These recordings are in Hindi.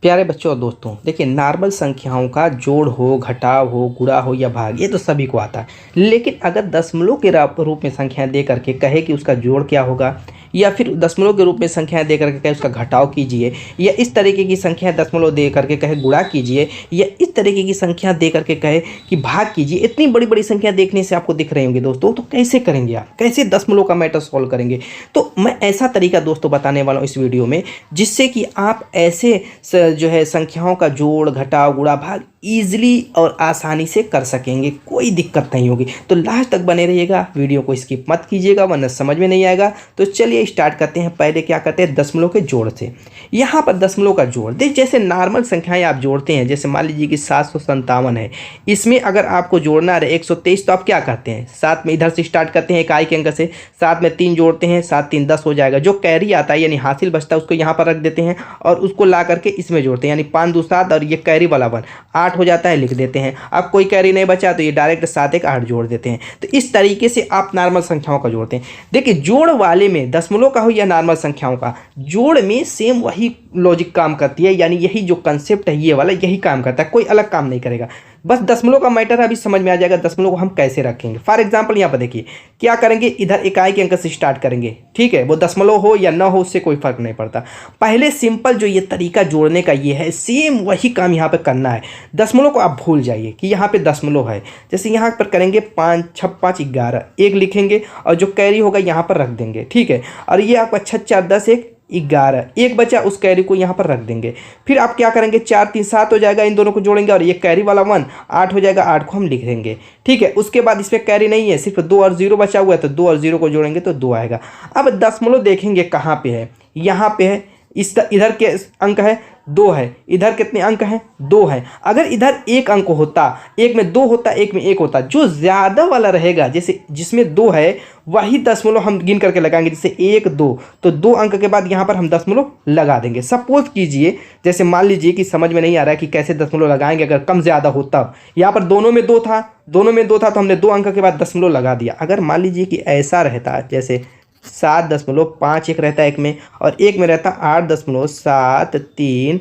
प्यारे बच्चों और दोस्तों, देखिए नॉर्मल संख्याओं का जोड़ हो, घटाव हो, गुणा हो या भाग, ये तो सभी को आता है। लेकिन अगर दशमलव के रूप में संख्याएं दे करके कहे कि उसका जोड़ क्या होगा, या फिर दशमलव के रूप में संख्याएं दे करके कहे उसका घटाव कीजिए, या इस तरीके की संख्या दशमलव दे करके कहे गुणा कीजिए, या इस तरीके की संख्या दे करके कहे कि भाग कीजिए, इतनी बड़ी बड़ी संख्या देखने से आपको दिख रही होंगी दोस्तों, तो कैसे करेंगे आप, कैसे दशमलव का मैटर सॉल्व करेंगे। तो मैं ऐसा तरीका दोस्तों बताने वाला हूँ इस वीडियो में, जिससे कि आप ऐसे जो है संख्याओं का जोड़, घटाव, गुणा, भाग ईजिली और आसानी से कर सकेंगे, कोई दिक्कत नहीं होगी। तो लास्ट तक बने रहिएगा, वीडियो को स्किप मत कीजिएगा वरना समझ में नहीं आएगा। तो चलिए स्टार्ट करते हैं। पहले क्या करते हैं, दशमलव के जोड़ से। यहाँ पर दशमलव का जोड़ देख, जैसे नॉर्मल संख्याएं आप जोड़ते हैं, जैसे मान लीजिए कि 757 है, इसमें अगर आपको जोड़ना है 123, तो आप क्या करते हैं, साथ में इधर से स्टार्ट करते हैं इकाई के अंक से, साथ में 3 जोड़ते हैं, 7 3 10 हो जाएगा। जो कैरी आता है यानी हासिल बचता है उसको यहाँ पर रख देते हैं और उसको ला करके इसमें जोड़ते हैं, यानी 5 2 7 और ये कैरी वाला 1 8 हो जाता है, लिख देते हैं। अब कोई कैरी नहीं बचा तो ये डायरेक्ट 7 1 8 जोड़ देते हैं। तो इस तरीके से आप नॉर्मल संख्याओं का जोड़ते हैं। देखिए जोड़ वाले में, दशमलव का हो या नॉर्मल संख्याओं का, जोड़ में सेम वही लॉजिक काम करती है, यानी यही जो कंसेप्ट है ये वाला यही काम करता है, कोई अलग काम नहीं करेगा। बस दशमलव का मैटर अभी समझ में आ जाएगा, दशमलव को हम कैसे रखेंगे। फॉर एग्जांपल यहाँ पर देखिए क्या करेंगे, इधर इकाई के अंक से स्टार्ट करेंगे, ठीक है, वो दशमलव हो या ना हो उससे कोई फर्क नहीं पड़ता। पहले सिंपल जो ये तरीका जोड़ने का ये है, सेम वही काम यहाँ पे करना है। दशमलव को आप भूल जाइए कि यहाँ पे दशमलव है। जैसे यहाँ पर करेंगे 5 6 5 11, एक लिखेंगे और जो कैरी होगा यहाँ पर रख देंगे, ठीक है। और ये आपका 6 4 10 1 11, एक बचा, उस कैरी को यहाँ पर रख देंगे। फिर आप क्या करेंगे, 4 3 7 हो जाएगा, इन दोनों को जोड़ेंगे और ये कैरी वाला 1 8 हो जाएगा, 8 को हम लिख देंगे, ठीक है। उसके बाद इसमें कैरी नहीं है, सिर्फ 2 और 0 बचा हुआ है, तो 2 और 0 को जोड़ेंगे तो 2 आएगा। अब दशमलव देखेंगे कहाँ पे है, यहाँ पे है, इधर के अंक है 2 है, इधर कितने अंक हैं 2 हैं। अगर इधर एक अंक होता, एक में 2 होता, एक में 1 होता, जो ज़्यादा वाला रहेगा, जैसे जिसमें 2 है वही दशमलव हम गिन करके लगाएंगे, जैसे 1 2, तो 2 अंक के बाद यहाँ पर हम दशमलव लगा देंगे। सपोज कीजिए, जैसे मान लीजिए कि समझ में नहीं आ रहा है कि कैसे दशमलव लगाएंगे, अगर कम ज़्यादा हो तब। यहाँ पर दोनों में 2 था, तो हमने 2 अंक के बाद दशमलव लगा दिया। अगर मान लीजिए कि ऐसा रहता, जैसे 7.51 रहता है एक में, और एक में रहता 8.739,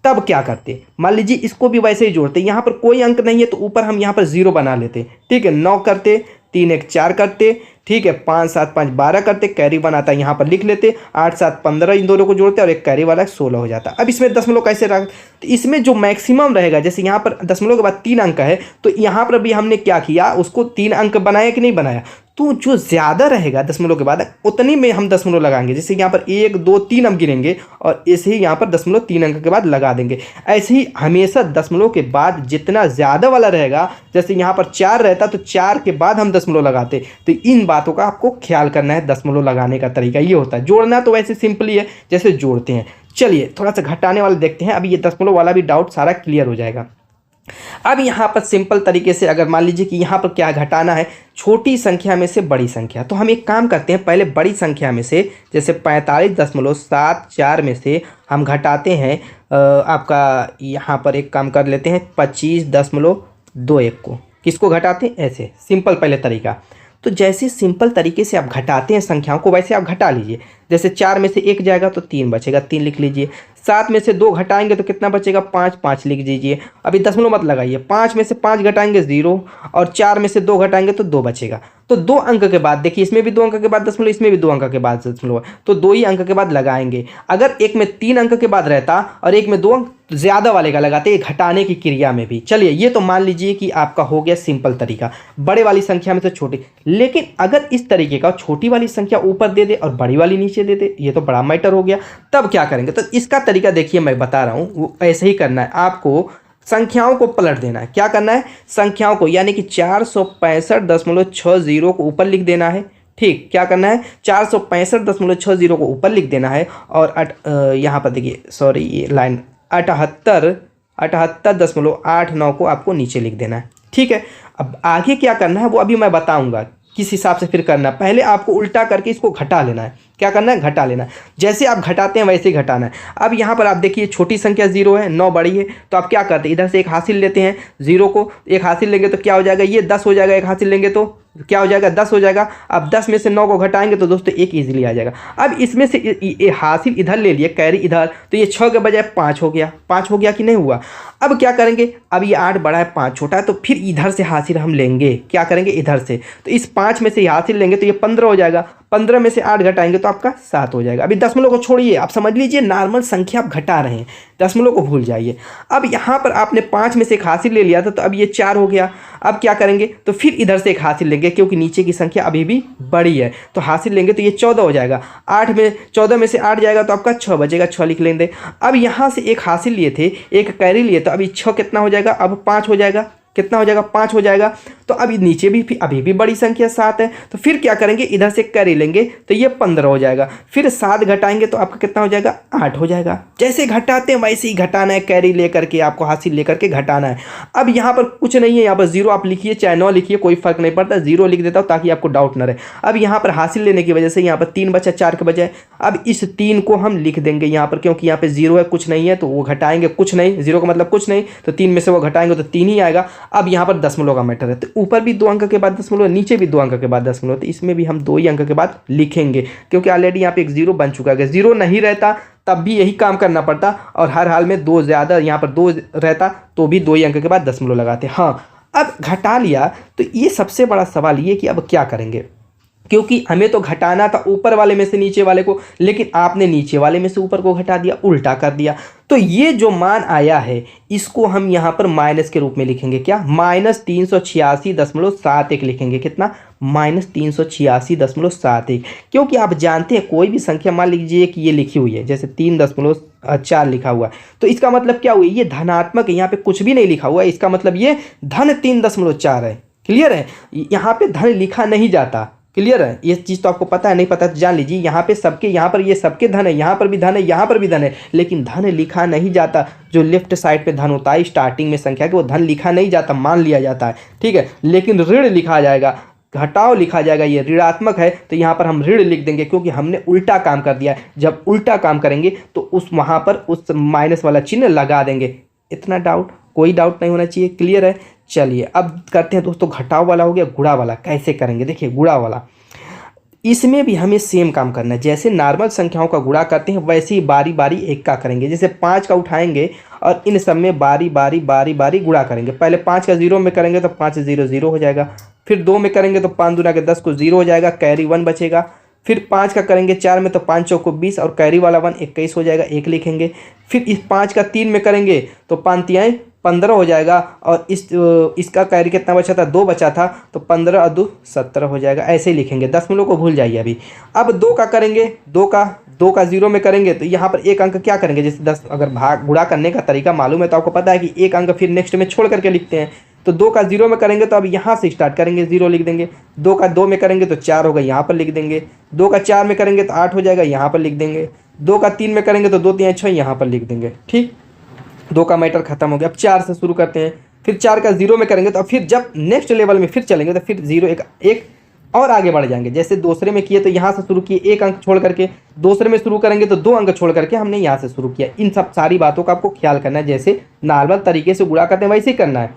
तब क्या करते, मान लीजिए इसको भी वैसे ही जोड़ते। यहाँ पर कोई अंक नहीं है तो ऊपर हम यहाँ पर 0 बना लेते, ठीक है। 9 करते, 3 1 4 करते, ठीक है, 5 7 5 12 करते, कैरी बनाता है यहाँ पर लिख लेते, 8 7 15, इन दोनों को जोड़ते और एक कैरी वाला 16 हो जाता। अब इसमें दशमलव कैसे रख, तो इसमें जो मैक्सिमम रहेगा, जैसे यहाँ पर दशमलव के बाद 3 अंक है, तो यहाँ पर भी हमने क्या किया, उसको 3 अंक बनाया कि नहीं बनाया, तो जो ज़्यादा रहेगा दशमलव के बाद उतनी में हम दशमलव लगाएंगे। जैसे यहाँ पर 1 2 3 हम गिनेंगे और ऐसे ही यहाँ पर दशमलव 3 अंक के बाद लगा देंगे। ऐसे ही हमेशा दशमलव के बाद जितना ज़्यादा वाला रहेगा, जैसे यहाँ पर 4 रहता तो 4 के बाद हम दशमलव लगाते। तो इन बातों का आपको ख्याल करना है, दशमलव लगाने का तरीका ये होता है। जोड़ना तो वैसे सिंपल ही है जैसे जोड़ते हैं। चलिए थोड़ा सा घटाने वाला देखते हैं, अभी ये दशमलव वाला भी डाउट सारा क्लियर हो जाएगा। अब यहाँ पर सिंपल तरीके से अगर मान लीजिए कि यहाँ पर क्या घटाना है, छोटी संख्या में से बड़ी संख्या, तो हम एक काम करते हैं, पहले बड़ी संख्या में से जैसे 45.74 में से हम घटाते हैं आपका, यहाँ पर एक काम कर लेते हैं 25.21 को। किसको घटाते हैं, ऐसे सिंपल पहले तरीका। तो जैसे सिंपल तरीके से आप घटाते हैं संख्याओं को, वैसे आप घटा लीजिए। जैसे 4 में से 1 जाएगा तो 3 बचेगा, 3 लिख लीजिए। 7 में से 2 घटाएंगे तो कितना बचेगा, 5 5 लिख दीजिए। अभी दशमलव मत लगाइए, 5 में से 5 घटाएंगे 0, और 4 में से 2 घटाएंगे तो 2 बचेगा। तो 2 अंक के बाद देखिए, इसमें भी 2 अंक के बाद दशमलव, इसमें भी 2 अंक के बाद दशमलव, तो 2 ही अंक के बाद लगाएंगे। अगर एक में 3 अंक के बाद रहता और एक में 2 अंक, ज़्यादा वाले का लगाते घटाने की क्रिया में भी। चलिए ये तो मान लीजिए कि आपका हो गया सिंपल तरीका, बड़े वाली संख्या में से छोटी। लेकिन अगर इस तरीके का छोटी वाली संख्या ऊपर दे दे और बड़ी वाली नीचे दे दे, ये तो बड़ा मैटर हो गया। तब क्या करेंगे, तो इसका तरीका देखिए मैं बता रहा हूँ, वो ऐसे ही करना है। आपको संख्याओं को पलट देना है। क्या करना है, संख्याओं को, यानी कि 465.60 को ऊपर लिख देना है, ठीक। क्या करना है, 465.60 को ऊपर लिख देना है, और यहाँ पर देखिए, सॉरी ये लाइन 78.89 को आपको नीचे लिख देना है, ठीक है। अब आगे क्या करना है वो अभी मैं बताऊंगा किस हिसाब से फिर करना है। पहले आपको उल्टा करके इसको घटा लेना है। क्या करना है, घटा लेना है। जैसे आप घटाते हैं वैसे ही घटाना है। अब यहाँ पर आप देखिए छोटी संख्या 0 है, 9 बड़ी है, तो आप क्या करते हैं, इधर से एक हासिल लेते हैं, 0 को एक हासिल लेंगे तो क्या हो जाएगा, ये 10 हो जाएगा, एक हासिल लेंगे तो क्या हो जाएगा 10 हो जाएगा। अब 10 में से 9 को घटाएंगे तो दोस्तों 1 ईजिली आ जाएगा। अब इसमें से ये हासिल इधर ले लिए, कैरी इधर, तो ये 6 के बजाय 5 हो गया। 5 हो गया कि नहीं हुआ। अब क्या करेंगे, अब ये 8 बड़ा है 5 छोटा है, तो फिर इधर से हासिल हम लेंगे, क्या करेंगे इधर से, तो इस 5 में से हासिल लेंगे तो ये 15 हो जाएगा। 15 में से 8 घटाएंगे तो आपका 7 हो जाएगा। अभी दशमलव को छोड़िए, आप समझ लीजिए नॉर्मल संख्या आप घटा रहे हैं, दशमलव को भूल जाइए। अब यहाँ पर आपने 5 में से एक हासिल ले लिया था, तो अब ये 4 हो गया। अब क्या करेंगे, तो फिर इधर से एक हासिल लेंगे, क्योंकि नीचे की संख्या अभी भी बड़ी है, तो हासिल लेंगे तो ये 14 हो जाएगा। 14 में से 8 जाएगा तो आपका 6 बचेगा, 6 लिख लेंगे। अब यहाँ से एक हासिल लिए थे, एक कैरी लिए, तो अभी 6 कितना हो जाएगा, अब 5 हो जाएगा। कितना हो जाएगा, 5 हो जाएगा। तो अभी नीचे भी अभी भी बड़ी संख्या 7 है, तो फिर क्या करेंगे, इधर से कैरी लेंगे तो ये 15 हो जाएगा। फिर 7 घटाएंगे तो आपका कितना हो जाएगा, 8 हो जाएगा। जैसे घटाते हैं वैसे ही घटाना है, कैरी लेकर के आपको हासिल लेकर के घटाना है। अब यहाँ पर कुछ नहीं है, यहाँ पर 0 आप लिखिए चाहे 9 लिखिए, कोई फर्क नहीं पड़ता, 0 लिख देता हूँ ताकि आपको डाउट न रहे। अब यहाँ पर हासिल लेने की वजह से यहाँ पर 3 बचा 4 के बजाय। अब इस 3 को हम लिख देंगे यहाँ पर, क्योंकि यहाँ पे 0 है, कुछ नहीं है, तो वो घटाएंगे कुछ नहीं, 0 का मतलब कुछ नहीं, तो 3 में से वो घटाएंगे तो 3 ही आएगा। अब यहाँ पर दशमलव का मैटर है, तो ऊपर भी 2 अंक के बाद दशमलव, नीचे भी 2 अंक के बाद दशमलव, तो इसमें भी हम 2 ही अंक के बाद लिखेंगे, क्योंकि ऑलरेडी यहाँ पे एक 0 बन चुका है। 0 नहीं रहता तब भी यही काम करना पड़ता, और हर हाल में 2 ज़्यादा, यहाँ पर 2 रहता तो भी 2 ही अंक के बाद दशमलव लगाते। हाँ, अब घटा लिया तो ये सबसे बड़ा सवाल ये कि अब क्या करेंगे, क्योंकि हमें तो घटाना था ऊपर वाले में से नीचे वाले को, लेकिन आपने नीचे वाले में से ऊपर को घटा दिया, उल्टा कर दिया। तो ये जो मान आया है इसको हम यहाँ पर माइनस के रूप में लिखेंगे, क्या, -386.71 लिखेंगे। कितना, -386.71, क्योंकि आप जानते हैं कोई भी संख्या मान लीजिए कि ये लिखी हुई है, जैसे 3.4 लिखा हुआ है, तो इसका मतलब क्या हुआ, ये धनात्मक है, यहाँ पे कुछ भी नहीं लिखा हुआ है, इसका मतलब ये धन 3.4 है। क्लियर है, यहाँ पे धन लिखा नहीं जाता। क्लियर है, ये चीज़ तो आपको पता है, नहीं पता तो जान लीजिए। यहाँ पे सबके, यहाँ पर ये सबके धन है, यहाँ पर भी धन है, यहाँ पर भी धन है, लेकिन धन लिखा नहीं जाता। जो लेफ्ट साइड पे धन होता है स्टार्टिंग में संख्या के, वो धन लिखा नहीं जाता, मान लिया जाता है, ठीक है, लेकिन ऋण लिखा जाएगा, घटाव लिखा जाएगा। ये ऋणात्मक है तो यहाँ पर हम ऋण लिख देंगे, क्योंकि हमने उल्टा काम कर दिया है। जब उल्टा काम करेंगे तो उस वहाँ पर उस माइनस वाला चिन्ह लगा देंगे। इतना डाउट, कोई डाउट नहीं होना चाहिए। क्लियर है, चलिए अब करते हैं दोस्तों, घटाव वाला हो गया, गुणा वाला कैसे करेंगे। देखिए गुणा वाला, इसमें भी हमें सेम काम करना है, जैसे नॉर्मल संख्याओं का गुणा करते हैं वैसे ही बारी बारी एक का करेंगे। जैसे 5 का उठाएंगे और इन सब में बारी बारी गुणा करेंगे। पहले 5 का 0 में करेंगे तो 5 0 0 हो जाएगा, फिर 2 में करेंगे तो 5 दूना के 10 को 0 हो जाएगा, कैरी 1 बचेगा। फिर 5 का करेंगे 4 में तो 5 चौको 20 और कैरी वाला 1 21 हो जाएगा, 1 लिखेंगे। फिर इस 5 का 3 में करेंगे तो 5 तियाएँ 15 हो जाएगा, और इसका कैरी कितना बचा था, 2 बचा था, तो 15 और 2 17 हो जाएगा। ऐसे ही लिखेंगे, दशमलव को भूल जाइए अभी। अब 2 का करेंगे, 2 का 0 में करेंगे तो यहाँ पर एक अंक क्या करेंगे, जैसे 10 अगर भाग गुणा करने का तरीका मालूम है तो आपको पता है कि एक अंक फिर नेक्स्ट में छोड़ करके लिखते हैं। तो 2 का 0 में करेंगे तो अब यहाँ से स्टार्ट करेंगे, 0 लिख देंगे। 2 का 2 में करेंगे तो 4 होगा, यहाँ पर लिख देंगे। 2 का 4 में करेंगे तो 8 हो जाएगा, यहाँ पर लिख देंगे। 2 का 3 में करेंगे तो 2 3 6 यहाँ पर लिख देंगे। ठीक, 2 का मैटर खत्म हो गया। अब 4 से शुरू करते हैं। फिर 4 का 0 में करेंगे तो अब फिर जब नेक्स्ट लेवल में फिर चलेंगे तो फिर 0 एक और आगे बढ़ जाएंगे। जैसे दूसरे में किए तो यहाँ से शुरू किए, एक अंक छोड़ करके, दूसरे में शुरू करेंगे तो 2 अंक छोड़ करके हमने यहाँ से शुरू किया। इन सब सारी बातों का आपको ख्याल करना है, जैसे नॉर्मल तरीके से गुणा करते हैं वैसे ही करना है।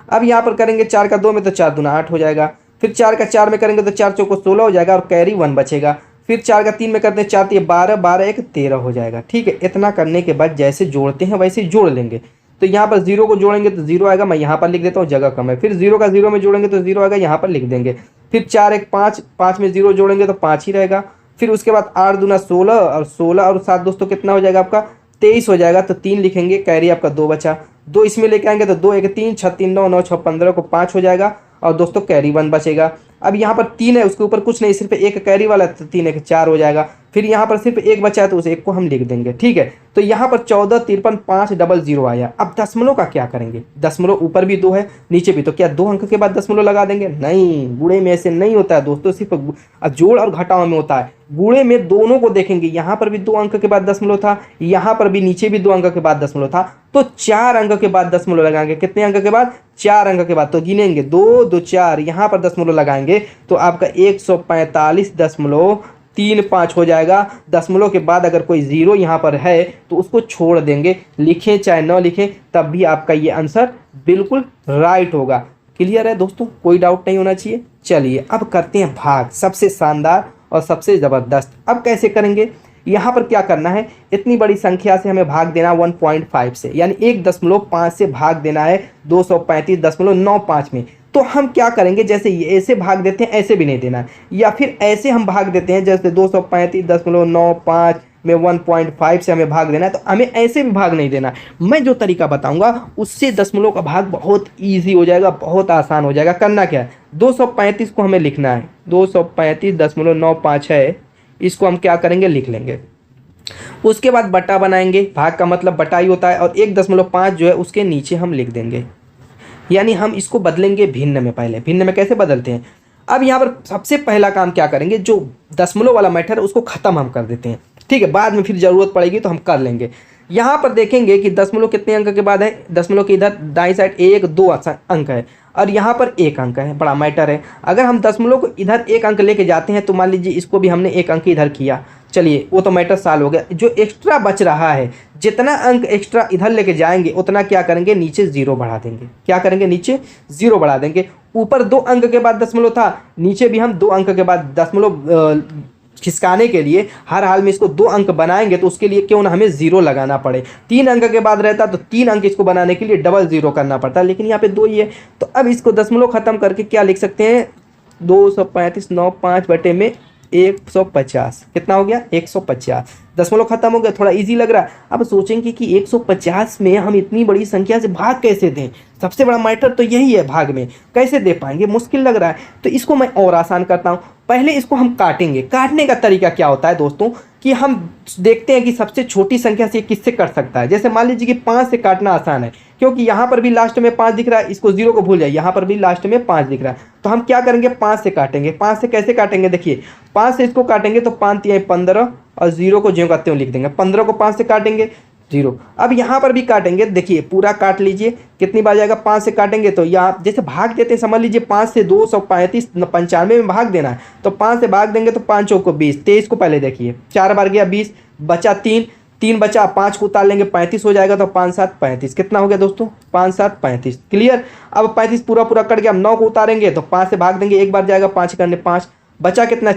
अब यहाँ पर करेंगे 4 का 2 में तो 4 दूना 8 हो जाएगा। फिर 4 का 4 में करेंगे तो 4 चौको 16 हो जाएगा और कैरी 1 बचेगा। फिर 4 का 3 में करते हैं 4 3 12 12 1 13 हो जाएगा। ठीक है, इतना करने के बाद जैसे जोड़ते हैं वैसे जोड़ लेंगे। तो यहाँ पर 0 को जोड़ेंगे तो 0 आएगा, मैं यहाँ पर लिख देता हूँ, जगह कम है। फिर 0 का 0 में जोड़ेंगे तो 0 आएगा, यहाँ पर लिख देंगे। फिर 4 1 5, 5 में 0 जोड़ेंगे तो 5 ही रहेगा। फिर उसके बाद 8 दूना 16 और 16 और 7 दोस्तों कितना हो जाएगा आपका, 23 हो जाएगा। तो 3 लिखेंगे, कैरी आपका 2 बचा। 2 इसमें लेके आएंगे तो 2 1 3 6 3 9 9 6 15 को 5 हो जाएगा और दोस्तों कैरी 1 बचेगा। अब यहाँ पर 3 है, उसके ऊपर कुछ नहीं, सिर्फ एक कैरी वाला, तो 3 1 4 हो जाएगा। फिर यहाँ पर सिर्फ एक बचा है तो उस एक को हम लिख देंगे। ठीक है, तो यहाँ पर 14 53 5 00 आया। अब दशमलव का क्या करेंगे, दशमलव ऊपर भी 2 है नीचे भी, तो क्या 2 अंक के बाद दशमलव लगा देंगे? नहीं, गुणे में ऐसे नहीं होता है दोस्तों, सिर्फ जोड़ और घटाव में होता है। गुणे में दोनों को देखेंगे, यहाँ पर भी 2 अंक के बाद दशमलव था, यहाँ पर भी नीचे भी 2 अंक के बाद दशमलव था, तो 4 अंक के बाद दशमलव लगाएंगे। कितने अंक के बाद? 4 अंक के बाद। तो गिनेंगे 2 2 4, यहाँ पर दशमलव लगाएंगे तो आपका 145.35 हो जाएगा। दशमलव के बाद अगर कोई 0 यहाँ पर है तो उसको छोड़ देंगे, लिखें चाहे न लिखें तब भी आपका ये आंसर बिल्कुल राइट होगा। क्लियर है दोस्तों, कोई डाउट नहीं होना चाहिए। चलिए अब करते हैं भाग, सबसे शानदार और सबसे ज़बरदस्त। अब कैसे करेंगे, यहाँ पर क्या करना है, इतनी बड़ी संख्या से हमें भाग देना 1.5 से, यानी 1.5 से भाग देना है 235.95 में। तो हम क्या करेंगे, जैसे ये ऐसे भाग देते हैं ऐसे भी नहीं देना, या फिर ऐसे हम भाग देते हैं जैसे 235.95 में 1.5 से हमें भाग देना है, तो हमें ऐसे भी भाग नहीं देना। मैं जो तरीका बताऊंगा उससे दशमलव का भाग बहुत ईजी हो जाएगा, बहुत आसान हो जाएगा। करना क्या है, 235 को हमें लिखना है, 235.95 है, इसको हम क्या करेंगे, लिख लेंगे। उसके बाद बटा बनाएंगे, भाग का मतलब बटा ही होता है, और 1.5 जो है उसके नीचे हम लिख देंगे, यानी हम इसको बदलेंगे भिन्न में। पहले भिन्न में कैसे बदलते हैं, अब यहाँ पर सबसे पहला काम क्या करेंगे, जो दशमलव वाला मैटर है उसको ख़त्म हम कर देते हैं, ठीक है, बाद में फिर ज़रूरत पड़ेगी तो हम कर लेंगे। यहाँ पर देखेंगे कि दशमलव कितने अंक के बाद है, दशमलव के इधर दाईं साइड 1 2 अंक है, और यहाँ पर 1 अंक है, बड़ा मैटर है। अगर हम दशमलव को इधर 1 अंक लेके जाते हैं तो मान लीजिए इसको भी हमने 1 अंक इधर किया, चलिए वो तो मैटर सॉल्व हो गया। जो एक्स्ट्रा बच रहा है, जितना अंक एक्स्ट्रा इधर लेके जाएंगे उतना क्या करेंगे, नीचे 0 बढ़ा देंगे। क्या करेंगे, नीचे 0 बढ़ा देंगे। ऊपर 2 अंक के बाद दशमलव था, नीचे भी हम 2 अंक के बाद दशमलव खिसकाने के लिए हर हाल में इसको 2 अंक बनाएंगे, तो उसके लिए क्यों ना हमें 0 लगाना पड़े। 3 अंक के बाद रहता तो 3 अंक इसको बनाने के लिए डबल 0 करना पड़ता, लेकिन यहाँ पे 2 ही है। तो अब इसको दशमलव खत्म करके क्या लिख सकते हैं, 235.95 बटे में 150, कितना हो गया, 150। दशमलव खत्म हो गया, थोड़ा इजी लग रहा है। अब सोचेंगे कि 150 में हम इतनी बड़ी संख्या से भाग कैसे दें, सबसे बड़ा मैटर तो यही है, भाग में कैसे दे पाएंगे, मुश्किल लग रहा है। तो इसको मैं और आसान करता हूँ, पहले इसको हम काटेंगे। काटने का तरीका क्या होता है दोस्तों, कि हम देखते हैं कि सबसे छोटी संख्या से किससे कट सकता है। जैसे मान लीजिए कि 5 से काटना आसान है, क्योंकि यहाँ पर भी लास्ट में 5 दिख रहा है, इसको 0 को भूल जाए, यहाँ पर भी लास्ट में 5 दिख रहा है। तो हम क्या करेंगे, 5 से काटेंगे। 5 से कैसे काटेंगे, देखिए 5 से इसको काटेंगे तो 5 × 15 और 0 को ज्यों करते हुए लिख देंगे। 15 को 5 से काटेंगे 0। अब यहाँ पर भी काटेंगे, देखिए पूरा काट लीजिए, कितनी बार जाएगा, 5 से काटेंगे तो यहाँ जैसे भाग देते हैं, समझ लीजिए 5 से 235.95 में भाग देना है, तो 5 से भाग देंगे तो 5 चौको 20, 23 को पहले देखिए 4 बार गया 20, बचा 3 बचा, 5 को उतार लेंगे 35 हो जाएगा, तो 5 7 35, कितना हो गया दोस्तों, 5 7 35। क्लियर। अब 35 पूरा कट गया, हम 9 को उतारेंगे तो 5 से भाग देंगे, एक बार जाएगा 5 करने 5, बचा कितना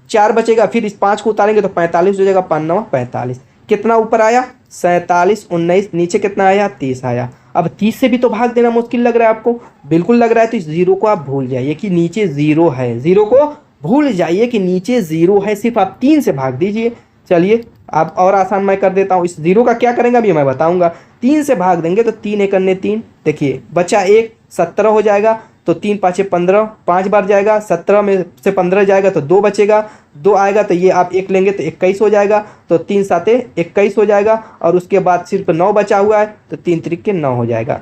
4 बचेगा, फिर इस 5 को उतारेंगे तो 45 हो जाएगा, 5 9 45, कितना ऊपर आया 47 19, नीचे कितना आया 30 आया। अब 30 से भी तो भाग देना मुश्किल लग रहा है आपको, बिल्कुल लग रहा है, तो इस 0 को आप भूल जाइए कि नीचे 0 है, 0 को भूल जाइए कि नीचे 0 है, सिर्फ आप 3 से भाग दीजिए। चलिए आप और आसान मैं कर देता हूँ, इस 0 का क्या करेंगे अभी मैं बताऊंगा। 3 से भाग देंगे तो 3 एक अन्य 3, देखिए बचा 1, 17 हो जाएगा, तो 3 5 15, 5 बार जाएगा, 17 में से 15 जाएगा तो 2 बचेगा, 2 आएगा तो ये आप 1 लेंगे तो 21 हो जाएगा, तो 3 7 21 हो जाएगा, और उसके बाद सिर्फ 9 बचा हुआ है, तो 3 3 9 हो जाएगा।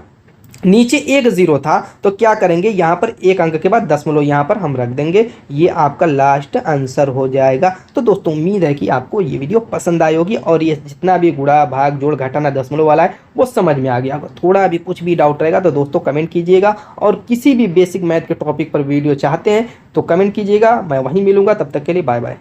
नीचे 1 0 था, तो क्या करेंगे, यहाँ पर 1 अंक के बाद दशमलव यहाँ पर हम रख देंगे, ये आपका लास्ट आंसर हो जाएगा। तो दोस्तों उम्मीद है कि आपको ये वीडियो पसंद आई होगी, और ये जितना भी गुणा भाग जोड़ घटाना दशमलव वाला है वो समझ में आ गया होगा। थोड़ा भी कुछ भी डाउट रहेगा तो दोस्तों कमेंट कीजिएगा, और किसी भी बेसिक मैथ के टॉपिक पर वीडियो चाहते हैं तो कमेंट कीजिएगा, मैं वहीं मिलूंगा। तब तक के लिए बाय बाय।